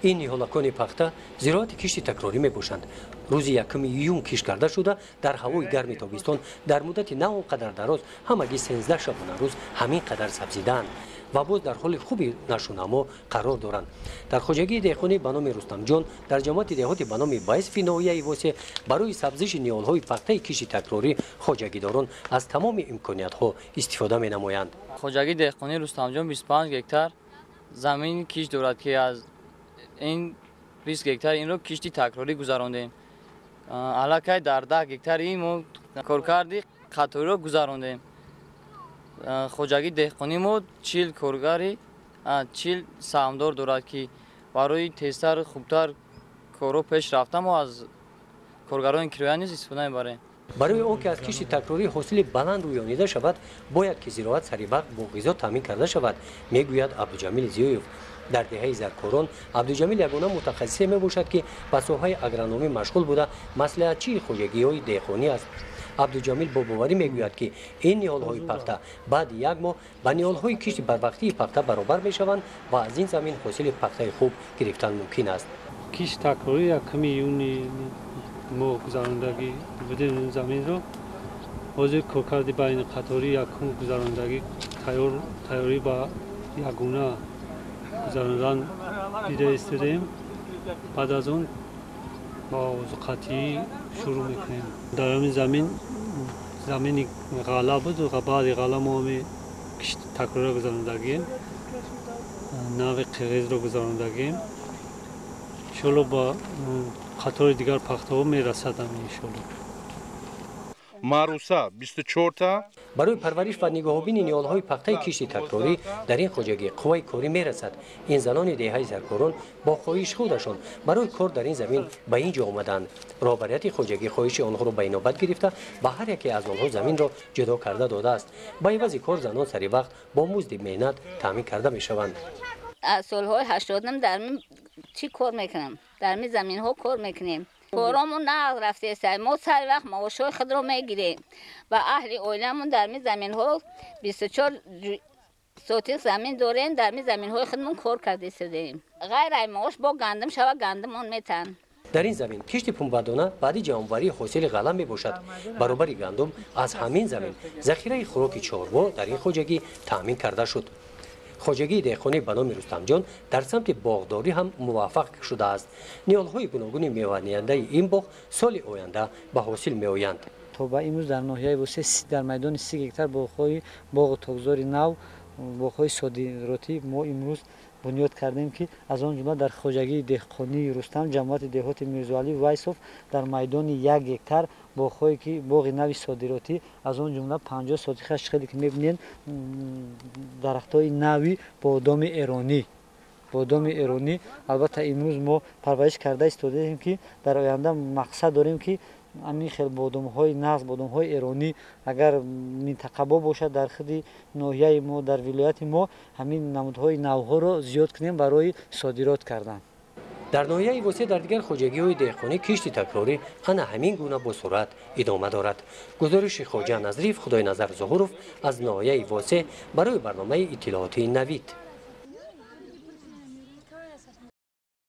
این نیهالکان پخته زراعت کشتی تکراری میباشند. روز یکم ایون کش کرده شده در هوای گرم تابستان در مدت نه آنقدر دراز همگی 13 شبانه روز همین قدر سبزیدند و باز در حال خوبی نشونما قرار دارند. در خواجگی دهقانی به نام رستم جان در جماعت دهاتی به نام بایس ناحیه واسه برای سبزش نیالهای پخته کشتی تکراری خواجگیداران از تمام امکانیت‌ها استفاده می‌نمایند. خواجگی دهقانی رستم جان 25 هکتار زمین کش دارد که از این 20 هکتار این رو کشتی تکراری گذراندیم. علاقه در 10 هکتار این کارکردی قطاری رو گذراندیم. خواجگی دهقانی ما 40 کارگری 40 سهامدار دارد که برای تیزتر خوبتر کارو پیش رفته ما از کارگران کرویا نیز استفاده می‌بریم. برای آنکه از کشتی تکراری حاصل بلند رویانیده شود باید که زراعت سریع با غذا تامین کرده شود، میگوید عبدالجمیل زیویف. در دهه زرکاران عبدالجمیل یگانه متخصص میباشد که به ساحه اگرونومی مشغول بوده مصلحتچی خواجگی‌های دهقانی است. عبدالجمیل با باوری میگوید که این نیالهای پخته بعد یک ماه به نیالهای کشتی بربختی پخته برابر میشوند و از این زمین حاصل پخته خوب گرفتن ممکن است. کشتی تکراری یک کمی یونی ما گذراندگی بدون زمین رو حاضر کارکردی بین قطاری یک کم گذراندگی تیاری با یگانه گذراندن دیده استدیم. بعد از اون با قطعی شروع میکنیم. در همین زمین غله بود و بعد غله ما همی کشتی تکراری گذراندگیم نوع قیغیز رو گذراندگیم انشالله با قطار دیگر پخته ها میرسد انشالله. ماروسا 24 تا برای پرورش و نگاهبین نیالهای پخته کشتی تکراری در این خواجگی قوای کاری میرسد. این زنان دهه زرکاران با خواهش خودشان برای کار در این زمین به اینجا آمدند. رهبریت خواجگی خواهش آنها را به نوبت گرفته به هر یکی از آنها زمین را جدا کرده داده است. با عوض کار زنان سری وقت با مزد مهنت تامین کرده میشوند. از سالهای 80 در چی کار میکنم؟ در می زمین ها کار میکنیم. کارامون نه رفته است. ما سر وقت معاشای خود را میگیریم و اهل عائلمون در می زمین ها 24 سوتی زمین داریم. در می زمین های خودمون کار کرده استیم. غیر معاش با گندم شود گندمون میتن. در این زمین کشت پنبه‌دانه بعد جمع‌آوری حاصل غله میباشد. برابر گندم از همین زمین ذخیره خوراک چاروا در این خواجگی تامین کرده شد. خواجگی دهقانی به نام رستم جان در سمت باغداری هم موفق شده است. نیالهای گوناگون میوه‌دهنده این باغ سال آینده به حاصل میآیند. تا به امروز در ناحیه وسه در میدان 30 هکتار باغ تاکزاری نو باغ‌های صادراتی ما امروز بنیاد کردیم که از آن جمله در خواجگی دهقانی رستم جماعت دهات میرزاعلی وایسوف در میدان 1 هکتار باغ‌هایی که باغ نوی صادراتی از آن جمله 50 سانتی خش خیلی که می‌بینید درخت‌های نوی بادام ایرانی البته امروز ما پرورش کرده استادیم که در آینده مقصد داریم که همین خیلی بادام‌های نغز بادام‌های ایرانی اگر منطقه باشد در خود ناحیه ما در ولایت ما همین نمودهای نوها را زیاد کنیم برای صادرات کردن. در ناحیه وسیع در دیگر خواجگی‌های دهقانی کشتی تکراری انا همین گونه با سرعت ادامه دارد. گزارش خواجه نظریف خدای نظر ظهورов از ناحیه وسیع برای برنامه اطلاعاتی نوید.